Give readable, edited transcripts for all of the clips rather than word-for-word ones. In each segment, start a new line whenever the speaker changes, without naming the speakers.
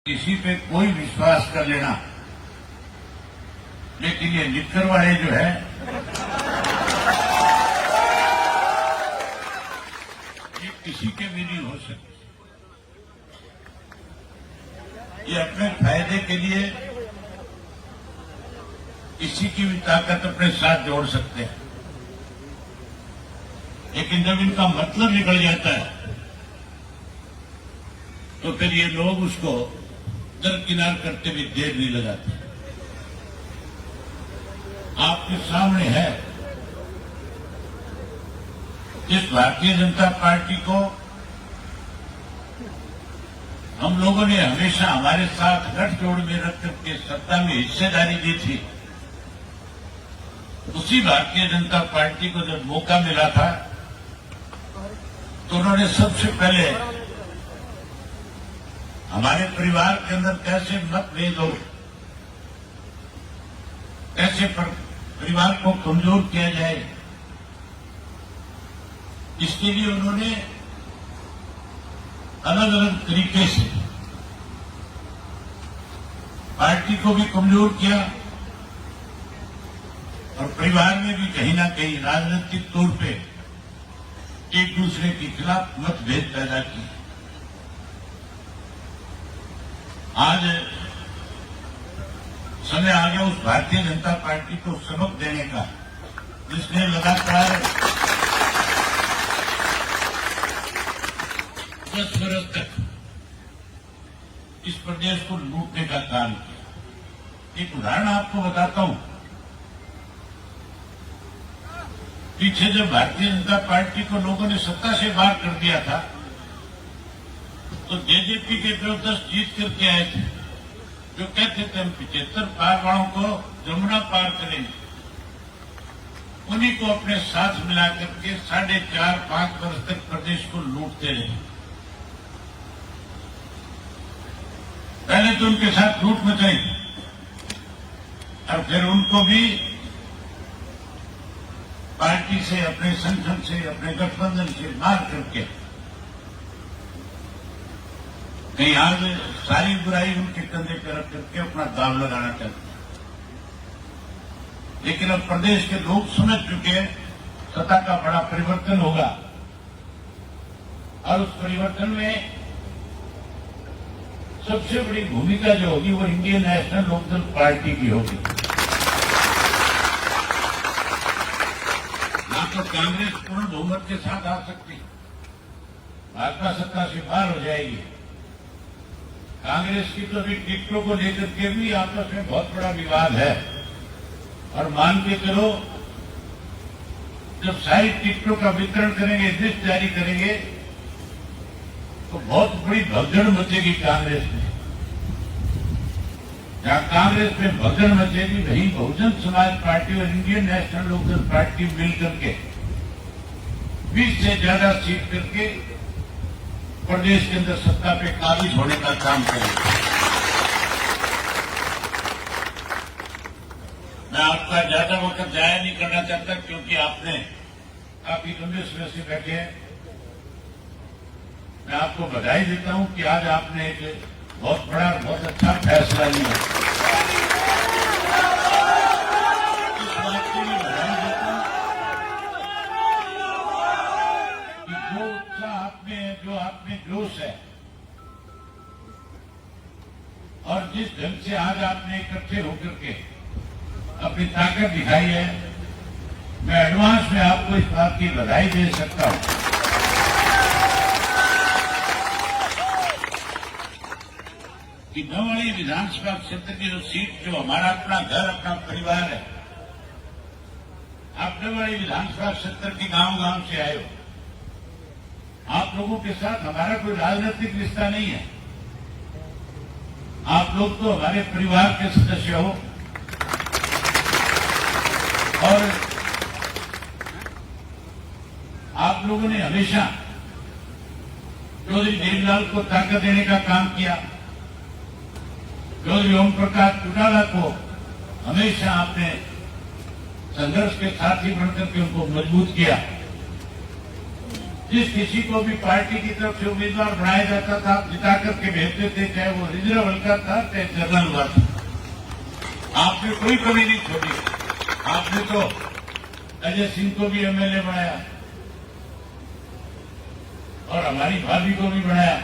किसी पे कोई विश्वास कर लेना, लेकिन ये निक्कर वाले जो है ये किसी के भी नहीं हो सकते। ये अपने फायदे के लिए किसी की भी ताकत अपने साथ जोड़ सकते हैं, लेकिन जब इनका मतलब निकल जाता है तो फिर ये लोग उसको दरकिनार करते भी देर नहीं लगाते। आपके सामने है इस भारतीय जनता पार्टी को हम लोगों ने हमेशा हमारे साथ गठजोड़ में रख करके सत्ता में हिस्सेदारी दी थी। उसी भारतीय जनता पार्टी को जब मौका मिला था तो उन्होंने सबसे पहले हमारे परिवार के अंदर कैसे मतभेद हो, कैसे परिवार को कमजोर किया जाए, इसके लिए उन्होंने अलग अलग तरीके से पार्टी को भी कमजोर किया और परिवार में भी कहीं ना कहीं राजनीतिक तौर पे एक दूसरे के खिलाफ मतभेद पैदा किए। आज समय आ गया उस भारतीय जनता पार्टी को सबक देने का, जिसने लगातार 10 वर्ष तक इस प्रदेश को लूटने का काम किया। एक उदाहरण आपको बताता हूं। पीछे जब भारतीय जनता पार्टी को लोगों ने सत्ता से बाहर कर दिया था तो जेजेपी के जबरदस्त जीत करके आए थे, जो कहते थे हम 75 पार वालों को जमुना पार करेंगे। उन्हीं को अपने साथ मिला करके 4.5-5 वर्ष तक प्रदेश को लूटते रहे। पहले तो उनके साथ लूट मचाई और फिर उनको भी पार्टी से, अपने संगठन से, अपने गठबंधन से मार करके कहीं आज सारी बुराई उनके कंधे पर रख करके अपना दाव लगाना चाहते हैं। लेकिन अब प्रदेश के लोग समझ चुके हैं सत्ता का बड़ा परिवर्तन होगा और उस परिवर्तन में सबसे बड़ी भूमिका जो होगी वो इंडियन नेशनल लोकदल पार्टी की होगी। ना तो कांग्रेस पूर्ण बहुमत के साथ आ सकती, भाजपा सत्ता से बाहर हो जाएगी। कांग्रेस की तो अभी टिकटों को लेकर के भी आपस में बहुत बड़ा विवाद है और मान के चलो जब सारी टिकटों का वितरण करेंगे, लिस्ट जारी करेंगे तो बहुत बड़ी भगदड़ मचेगी कांग्रेस में। जहां कांग्रेस में भगदड़ मचेगी वहीं बहुजन समाज पार्टी और इंडियन नेशनल लोकदल पार्टी मिलकर के 20 से ज्यादा सीट करके प्रदेश के अंदर सत्ता पे काबिज होने का काम करेंगे। मैं आपका ज्यादा वक्त जाया नहीं करना चाहता क्योंकि आपने काफी लंबे समय से बैठे हैं। मैं आपको बधाई देता हूं कि आज आपने एक बहुत बड़ा, बहुत अच्छा फैसला लिया। इस बात के लिए बधाई देता हूं कि जो उत्साह आपने, जो आपने जोश है और जिस ढंग से आज आपने इकट्ठे होकर के अपनी ताकत दिखाई है, मैं एडवांस में आपको इस बात की बधाई दे सकता हूं कि नवाड़ी विधानसभा क्षेत्र की जो सीट, जो हमारा अपना घर, अपना परिवार है, आप नवाड़ी विधानसभा क्षेत्र के गांव-गांव से आए हो। आप लोगों के साथ हमारा कोई राजनीतिक रिश्ता नहीं है। आप लोग तो हमारे परिवार के सदस्य हो और आप लोगों ने हमेशा चौधरी देवीलाल को ताकत देने का काम किया। चौधरी ओम प्रकाश चौटाला को हमेशा आपने संघर्ष के साथी बनकर के उनको मजबूत किया। जिस किसी को भी पार्टी की तरफ से उम्मीदवार बनाया जाता था, आप जिता करके भेजते थे, चाहे वो रिजर्व हल्का था चाहे जनरल हुआ था। आपने कोई कमी नहीं छोड़ी। आपने तो अजय सिंह को भी एमएलए बनाया और हमारी भाभी को भी बनाया,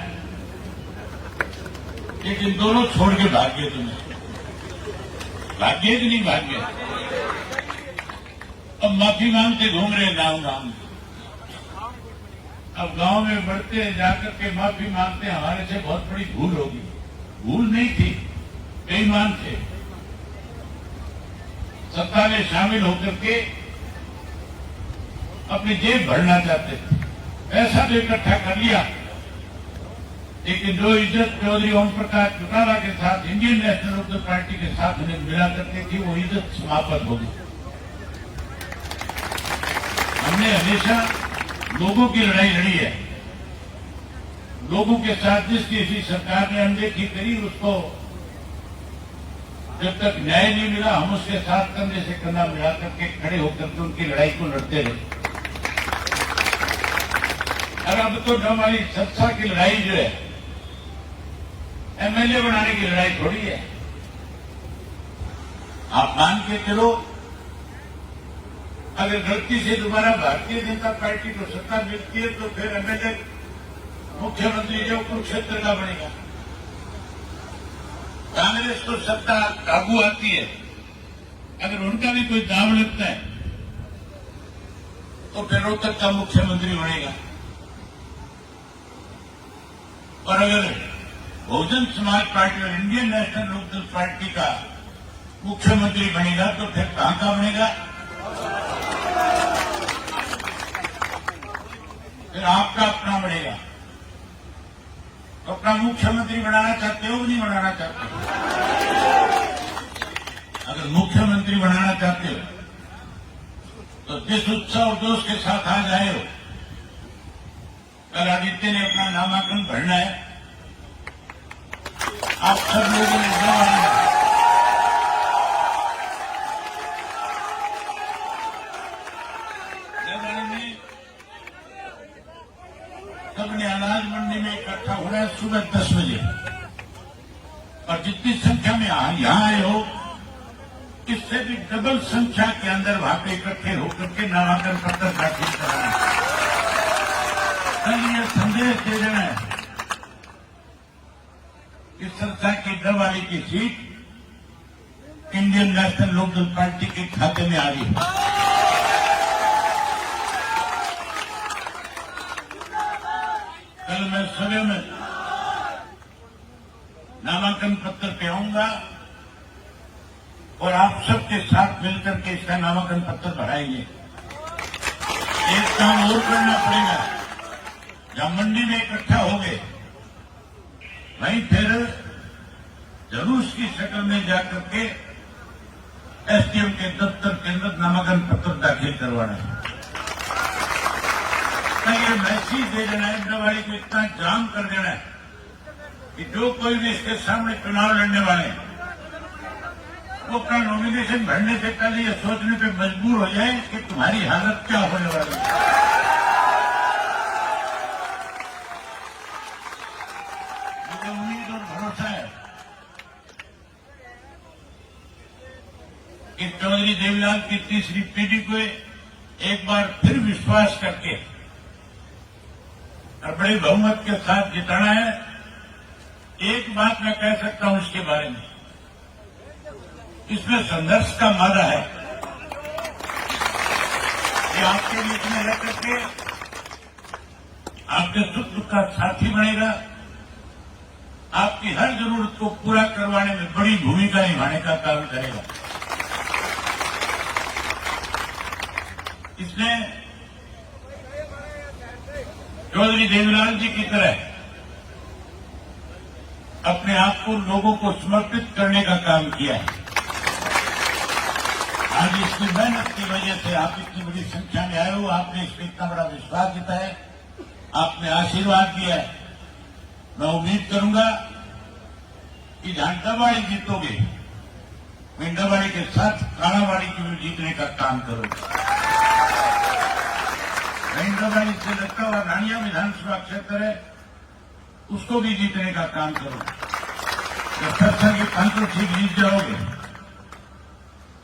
लेकिन दोनों छोड़ के भाग गए। तुम्हें भाग्य कि नहीं भाग्य? अब माफी मांगते घूम रहे नाम नाम। अब गांव में बढ़ते जाकर के माफी मांगते, हमारे से बहुत बड़ी भूल होगी। भूल नहीं थी, बेईमान थे। सत्ता में शामिल होकर के अपनी जेब भरना चाहते थे, पैसा तो इकट्ठा कर लिया, लेकिन जो इज्जत चौधरी ओम प्रकाश चौटाला के साथ इंडियन नेशनल लोकदल पार्टी के साथ उन्हें मिला करती थी, वो इज्जत समाप्त हो गई। हमने हमेशा लोगों की लड़ाई लड़ी है। लोगों के साथ जिस किसी सरकार ने अनदेखी करी, उसको जब तक न्याय नहीं मिला, हम उसके साथ कंधे से कंधा मिला करके खड़े होकर के उनकी लड़ाई को लड़ते रहे। और अब तो हमारी सत्ता की लड़ाई जो है, एमएलए बनाने की लड़ाई थोड़ी है। आप मान के चलो, अगर गलती से दोबारा भारतीय जनता पार्टी को सत्ता मिलती है तो फिर एमएलए मुख्यमंत्री जो कुरुक्षेत्र का बनेगा। कांग्रेस को सत्ता काबू आती है, अगर उनका भी कोई दाव लगता है तो फिर रोहतक का मुख्यमंत्री बनेगा। और अगर बहुजन समाज पार्टी और इंडियन नेशनल लोकदल पार्टी का मुख्यमंत्री बनेगा तो फिर कहां का बनेगा? फिर आपका अपना बनेगा। तो अपना मुख्यमंत्री बनाना चाहते हो कि नहीं बनाना चाहते हो? अगर मुख्यमंत्री बनाना चाहते हो तो जिस उत्साह और जोश के साथ आज आए हो, कल आदित्य ने अपना नामांकन भरना है। आप सब लोगों ने में सबने अनाज मंडी में इकट्ठा होना है सुबह 10 बजे। और जितनी संख्या में यहां आए हो, इससे भी डबल संख्या के अंदर वहां पे इकट्ठे होकर के नामांकन पत्र दाखिल कराना है। कल ये संदेश दे देना है कि संस्था की डबवाली की seat Indian National Lokdal party के खाते में आ गई। कल मैं सुबह में नामांकन पत्र पे आऊंगा और आप सबके साथ मिलकर के इसका नामांकन पत्र भराएंगे। एक काम और करना पड़ेगा, जब मंडी में इकट्ठा हो गए वहीं फिर जुलूस की शक्ल में जाकर के एसडीएम के दफ्तर के अंदर नामांकन पत्र दाखिल करवाना है। ये मैसेज दे देना है, डबवाली को इतना जाम कर देना है कि जो कोई भी इसके सामने चुनाव लड़ने वाले हैं वो अपना नॉमिनेशन भरने से पहले ये सोचने पे मजबूर हो जाए कि तुम्हारी हालत क्या होने वाली है। मुझे उम्मीद और भरोसा है कि चौधरी देवीलाल की तीसरी पीढ़ी को एक बार फिर विश्वास करके और बड़े बहुमत के साथ जिताना है। एक बात मैं कह सकता हूं इसके बारे में, इसमें संघर्ष का मादा है। ये आपके बीच में रह करके आपके सुख दुख का साथी बनेगा, आपकी हर जरूरत को पूरा करवाने में बड़ी भूमिका निभाने का काम करेगा। इसने चौधरी देवीलाल जी की तरह अपने आप को लोगों को समर्पित करने का काम किया है। आज इसकी मेहनत की वजह से आप इतनी बड़ी संख्या में आए हो, आपने इस पर इतना बड़ा विश्वास जताया है, आपने आशीर्वाद दिया है। मैं उम्मीद करूंगा कि जहां डबवाली जीतोगे मिंडावाड़ी के साथ कालावाड़ी की भी जीतने का काम करूंगा। मिंडावाड़ी से लगता हुआ रानिया विधानसभा क्षेत्र है, उसको भी जीतने का काम करूंगा। जब सरसा की 500 सीट जीत जाओगे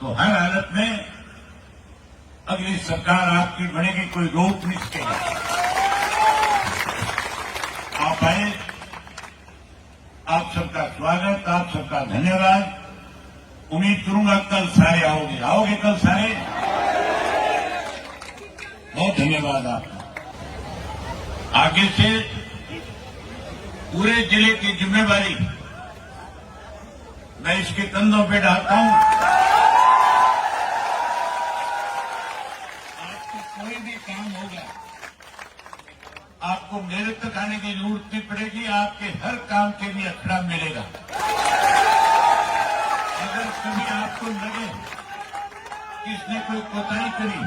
तो हर हालत में अगली सरकार आपकी बनेगी, कोई रोक नहीं सकेगा। आप आए, आप सबका स्वागत, आप सबका धन्यवाद। उम्मीद करूंगा कल सारे आओगे कल सारे। बहुत धन्यवाद आपका। आगे से पूरे जिले की जिम्मेवारी मैं इसके कंधों पे डालता हूं। आपको कोई भी काम होगा, आपको मेरे तक आने की जरूरत नहीं पड़ेगी, आपके हर काम के लिए अखड़ा मिलेगा। अगर कभी आपको लगे कि इसने कोई कोताही करी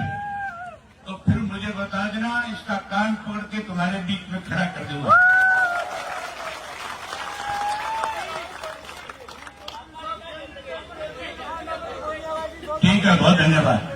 तो फिर मुझे बता देना, इसका कान पकड़ के तुम्हारे बीच में खड़ा कर दूंगा। ठीक है, बहुत धन्यवाद।